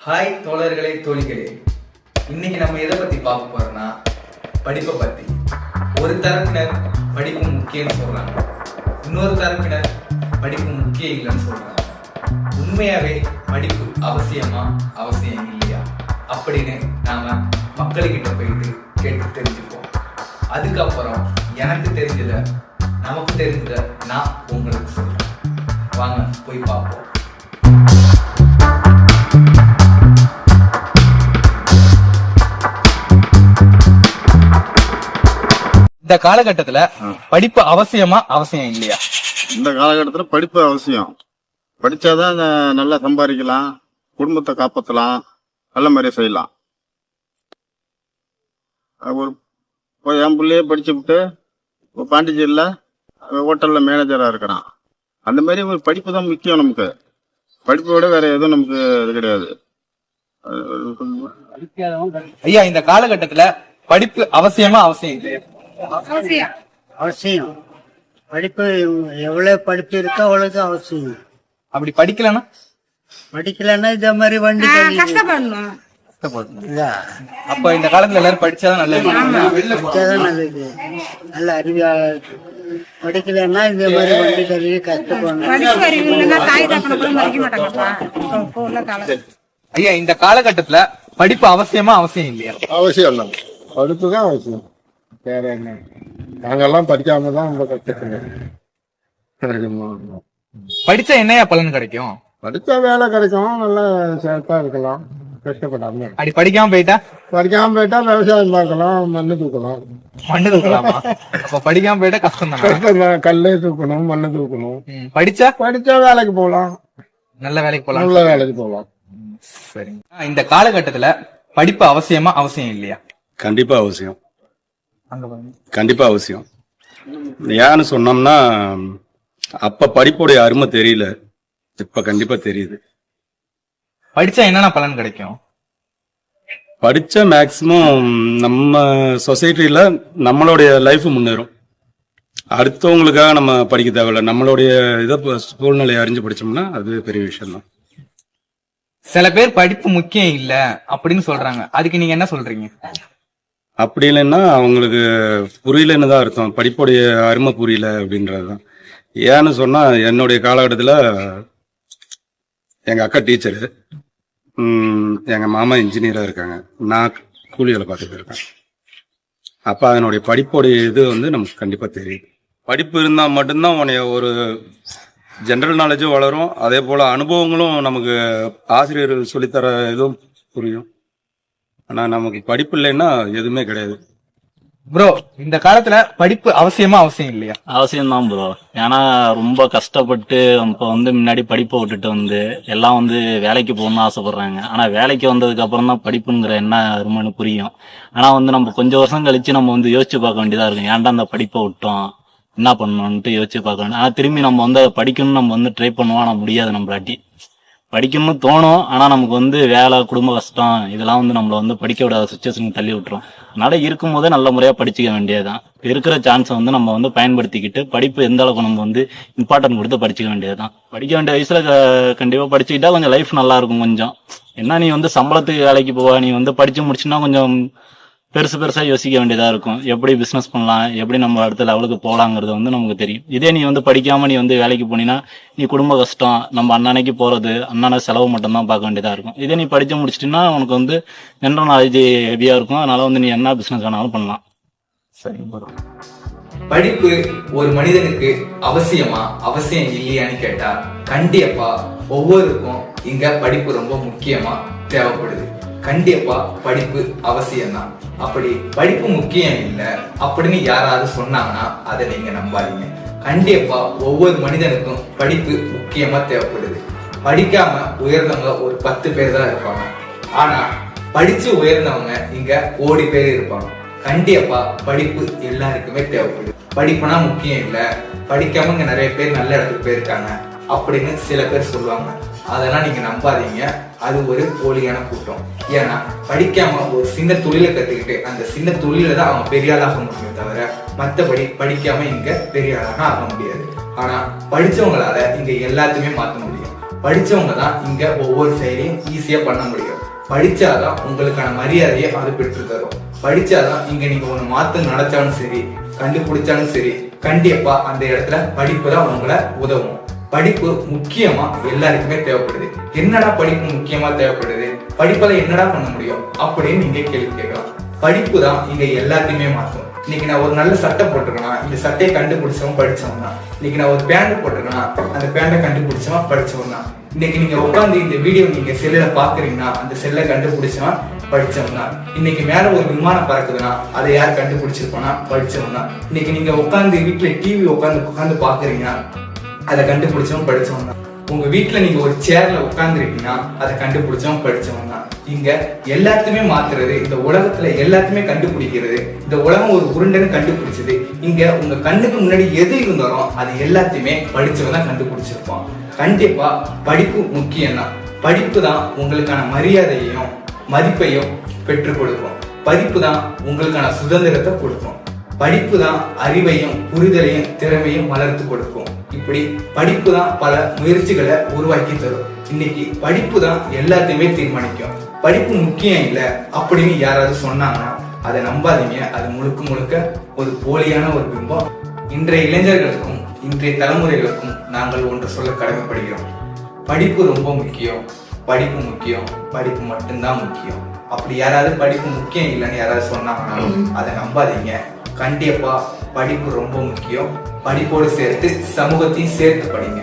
Hi தோழர்களே தோழிகளே, இன்னைக்கு நம்ம எதை பத்தி பார்க்க போறோம்னா படிப்பை பத்தி. ஒரு தரப்பினர் படிப்பு முக்கியம்னு சொல்றாங்க, இன்னொரு தரப்பினர் படிப்பு முக்கியம் இல்லைன்னு சொல்றாங்க. உண்மையாவே படிப்பு அவசியமா அவசியம் இல்லையா அப்படின்னு நாம மக்கள்கிட்ட போயிட்டு கேட்டு தெரிஞ்சுப்போம். அதுக்கப்புறம் எனக்கு தெரிஞ்சத நமக்கு தெரிஞ்சத நான் உங்களுக்கு சொல்றேன். வாங்க போய் பார்ப்போம். இந்த காலகட்டத்துல படிப்பு அவசியமா அவசியம் இல்லையா? இந்த காலகட்டத்துல படிப்பு அவசியம். படிச்சாதான் நல்லா சம்பாதிக்கலாம், குடும்பத்தை காப்பாற்றலாம், நல்ல மாதிரியே செய்யலாம். ஒரு என் பிள்ளையே படிச்சு விட்டு பாண்டிச்சேரியில ஹோட்டல்ல மேனேஜரா இருக்கிறான். அந்த மாதிரி ஒரு படிப்பு தான் முக்கியம் நமக்கு. படிப்பை விட வேற எதுவும் நமக்கு இது கிடையாது. ஐயா, இந்த காலகட்டத்துல படிப்பு அவசியமா அவசியம் இல்லையா? அவசியம். படிப்பு எவ்வளவு படிப்பு இருக்கோ அவ்வளவு அவசியம். அப்படி படிக்கலன்னா இந்த மாதிரி வண்டி கஷ்டப்படணும். அப்ப இந்த காலத்துல எல்லாரும் படிச்சாதான் நல்லது. நல்லது, நல்ல அறிவியா. படிக்கலன்னா இந்த மாதிரி வண்டி கழுவி கஷ்டப்படணும். ஐயா, இந்த காலகட்டத்துல படிப்பு அவசியமா அவசியம் இல்லையா? அவசியம் தான், படிப்பு தான் அவசியம். வேற என்ன, நாங்கெல்லாம் படிக்காம தான் ரொம்ப கஷ்டப்படுறோம். படிச்சா என்னையா பலன் கிடைக்கும்? படிச்சா வேலை கிடைக்கும், நல்லா சேஃபா இருக்கலாம், கஷ்டப்படாம. அப்படி படிக்காம போயிட்டா விவசாயம் பார்க்கலாம், மண்ணு தூக்கலாமா? அப்ப படிக்காம போயிட்டா கஷ்டம் தான். கல்லே தூக்கணும், மண்ணு தூக்கணும். படிச்சா வேலைக்கு போகலாம், நல்ல வேலைக்கு போகலாம். சரி, இந்த காலகட்டத்துல படிப்பு அவசியமா அவசியம் இல்லையா? கண்டிப்பா அவசியம். கண்டிப்பா அவசியம். ஏன்னு சொன்னோம்னா, அப்ப படிப்புடைய அருமை தெரியல, இப்ப கண்டிப்பா தெரியுது. படிச்சா என்னென்ன பலன் கிடைக்கும்? படிச்ச மேக்சிமம் நம்ம சொசைட்டில நம்மளுடைய லைஃப் முன்னேறும். அடுத்தவங்களுக்காக நம்ம படிக்க தேவையில்ல, நம்மளுடைய சூழ்நிலையை அறிஞ்சு படிச்சோம்னா அது பெரிய விஷயம் தான். சில பேர் படிப்பு முக்கியம் இல்ல அப்படின்னு சொல்றாங்க, அதுக்கு நீங்க என்ன சொல்றீங்க? அப்படி இல்லைன்னா அவங்களுக்கு புரியலன்னு தான் அர்த்தம். படிப்புடைய அருமை புரியல அப்படின்றதுதான். ஏன்னு சொன்னா, என்னுடைய காலகட்டத்தில் எங்க அக்கா டீச்சரு, எங்க மாமா இன்ஜினியரா இருக்காங்க, நான் கூலி வேலை பார்த்துட்டு இருக்கேன். அப்ப அதனுடைய படிப்புடைய இது நமக்கு கண்டிப்பா தெரியுது. படிப்பு இருந்தா மட்டும்தான் உன்னைய ஒரு ஜெனரல் நாலேஜும் வளரும், அதே போல அனுபவங்களும் நமக்கு ஆசிரியர்கள் சொல்லித்தர இதுவும் புரியும். ஆனா நமக்கு படிப்பு இல்லைன்னா எதுவுமே கிடையாது. ப்ரோ, இந்த காலத்துல படிப்பு அவசியமா அவசியம் இல்லையா? அவசியம் தான் ப்ரோ. ஏன்னா ரொம்ப கஷ்டப்பட்டு இப்ப முன்னாடி படிப்பை விட்டுட்டு எல்லாம் வேலைக்கு போகணும்னு ஆசைப்படுறாங்க. ஆனா வேலைக்கு வந்ததுக்கு அப்புறம் தான் படிப்புங்கிற என்ன அருமைன்னு புரியும். ஆனா நம்ம கொஞ்சம் வருஷம் கழிச்சு நம்ம யோசிச்சு பார்க்க வேண்டியதா இருக்கும், ஏன்டா அந்த படிப்பை விட்டோம், என்ன பண்ணணும்ட்டு யோசிச்சு பார்க்க வேண்டிய. ஆனா திரும்பி நம்ம அதை படிக்கணும்னு நம்ம ட்ரை பண்ணுவோம், ஆனா முடியாது. நம்மளாட்டி படிக்கணும்னு தோணும், ஆனா நமக்கு வேலை, குடும்ப கஷ்டம் இதெல்லாம் நம்மள படிக்க விடாத சுச்சுவேஷனுக்கு தள்ளி விட்டுரும். அதனால இருக்கும் போதே நல்ல முறையா படிச்சுக்க வேண்டியதுதான். இருக்கிற சான்ஸை நம்ம பயன்படுத்திக்கிட்டு படிப்பு எந்த அளவுக்கு நம்ம இம்பார்ட்டன்ட் கொடுத்து படிச்சுக்க வேண்டியதுதான். படிக்க வேண்டிய வயசுல கண்டிப்பா படிச்சுக்கிட்டா கொஞ்சம் லைஃப் நல்லா இருக்கும். கொஞ்சம் என்ன, நீ சம்பளத்துக்கு வேலைக்கு போவா, நீ படிச்சு முடிச்சுன்னா கொஞ்சம் பெருசா யோசிக்க வேண்டியதா இருக்கும். எப்படி பிசினஸ் பண்ணலாம், எப்படி நம்ம அடுத்த லெவலுக்கு போலாங்கிறது நமக்கு தெரியும். இதே நீ படிக்காம நீ வேலைக்கு போனீங்கன்னா நீ குடும்ப கஷ்டம், நம்ம அண்ணனைக்கு போறது, அண்ணனை செலவு மட்டும் தான் பார்க்க வேண்டியதா இருக்கும். இதே நீ படிச்சு முடிச்சிட்டீங்கன்னா உனக்கு ஜெனரல் நாலேஜ் ஹெவியா இருக்கும். அதனால நீ என்ன பிசினஸ் வேணாலும் பண்ணலாம். சரி, படிப்பு ஒரு மனிதனுக்கு அவசியமா அவசியம் இல்லையான்னு கேட்டா, கண்டிப்பா ஒவ்வொருக்கும் இங்க படிப்பு ரொம்ப முக்கியமா தேவைப்படுது. கண்டிப்பா படிப்பு அவசியம்தான். அப்படி படிப்பு முக்கியம் இல்ல அப்படின்னு யாராவது சொன்னாங்கன்னா அதை நீங்க நம்பாதீங்க. கண்டிப்பா ஒவ்வொரு மனிதனுக்கும் படிப்பு முக்கியமா தேவைப்படுது. படிக்காம உயர்ந்தவங்க ஒரு 10 பேர் தான் இருப்பாங்க, ஆனா படிச்சு உயர்ந்தவங்க இங்க கோடி பேர் இருப்பாங்க. கண்டிப்பா படிப்பு எல்லாருக்குமே தேவைப்படுது. படிப்புனா முக்கியம் இல்ல, படிக்காம இங்க நிறைய பேர் நல்ல இடத்துக்கு போயிருக்காங்க அப்படின்னு சில பேர் சொல்லுவாங்க. அதெல்லாம் நீங்க நம்பாதீங்க, அது ஒரு போலியான கூட்டம். ஏன்னா படிக்காம ஒரு சின்ன தொழிலை கத்துக்கிட்டு அந்த சின்ன தொழில தான் அவங்க பெரிய ஆளாக முடியும் தவிர மற்றபடி படிக்காம இங்க பெரிய ஆளாக ஆக முடியாது. ஆனா படிச்சவங்களால இங்க எல்லாத்தையுமே மாற்ற முடியும். படிச்சவங்க தான் இங்க ஒவ்வொரு செயலையும் ஈஸியா பண்ண முடியும். படிச்சாதான் உங்களுக்கான மரியாதையை அது பெற்று தரும். படிச்சாதான் இங்க நீங்க ஒண்ணு மாத்து நடச்சாலும் சரி, கண்டுபிடிச்சாலும் சரி, கண்டிப்பா அந்த இடத்துல படிப்பு தான் உங்களை உதவும். படிப்பு முக்கியமா எல்லாருக்குமே தேவைப்படுது. என்னடா படிப்பு முக்கியமா தேவைப்படுது, படிப்பால என்னடா பண்ண முடியும் அப்படின்னு நீங்க கேள்வி கேட்கலாம். படிப்பு தான் இங்க எல்லாத்தையுமே மாற்றும். இன்னைக்கு நான் ஒரு நல்ல சட்டை போட்டிருக்கேன்னா இந்த சட்டையை கண்டுபிடிச்சவன் படிச்சவன் தான். இன்னைக்கு நான் ஒரு பேண்ட் போட்டிருக்கேன்னா அந்த பேண்டை கண்டுபிடிச்சவன் படிச்சவன் தான். இன்னைக்கு நீங்க உட்காந்து இந்த வீடியோ நீங்க செல்லுல பாக்குறீங்கன்னா அந்த செல்லை கண்டுபிடிச்சவன் படிச்சவன் தான். இன்னைக்கு மேல ஒரு விமானம் பறக்குதுன்னா அதை யார் கண்டுபிடிச்சிருப்பானா படிச்சவன் தான். இன்னைக்கு நீங்க உட்காந்து வீட்டுல டிவி உட்காந்து பாக்குறீங்கன்னா அதை கண்டுபிடிச்சவன் படிச்சவன் தான். உங்க வீட்டுல நீங்க ஒரு சேர்ல உட்கார்ந்து இருக்கீங்கன்னா அதை கண்டுபிடிச்சவன் படிச்சவன் தான். இங்க எல்லாத்தையுமே மாத்துறது, இந்த உலகத்துல எல்லாத்தையுமே கண்டுபிடிக்கிறது, இந்த உலகம் ஒரு உருண்டைன்னு கண்டுபிடிச்சது, இங்க உங்க கண்ணுக்கு முன்னாடி எது இருந்தாலும் அது எல்லாத்தையுமே படிச்சவன் தான் கண்டுபிடிச்சிருப்பான். கண்டிப்பா படிப்பு முக்கியம் தான். படிப்பு தான் உங்களுக்கான மரியாதையையும் மதிப்பையும் பெற்றுக் கொடுக்கும். படிப்பு தான் உங்களுக்கான சுதந்திரத்தை கொடுக்கும். படிப்பு தான் அறிவையும் புரிதலையும் திறமையும் வளர்த்து கொடுக்கும். இப்படி படிப்பு தான் பல முயற்சிகளை உருவாக்கி தரும். இன்னைக்கு படிப்பு தான் எல்லாத்தையுமே தீர்மானிக்கும். படிப்பு முக்கியம் இல்லை அப்படின்னு யாராவது சொன்னாங்கன்னா அதை நம்பாதீங்க. அது முழுக்க முழுக்க ஒரு போலியான ஒரு பிம்பம். இன்றைய இளைஞர்களுக்கும் இன்றைய தலைமுறைகளுக்கும் நாங்கள் ஒன்று சொல்ல கடமைப்படுகிறோம். படிப்பு ரொம்ப முக்கியம், படிப்பு முக்கியம், படிப்பு மட்டும்தான் முக்கியம். அப்படி யாராவது படிப்பு முக்கியம் இல்லைன்னு யாராவது சொன்னாங்கன்னா அதை நம்பாதீங்க. கண்டிப்பா படிப்பு ரொம்ப முக்கியம். படிப்போடு சேர்த்து சமூகத்தையும் சேர்த்து படிங்க.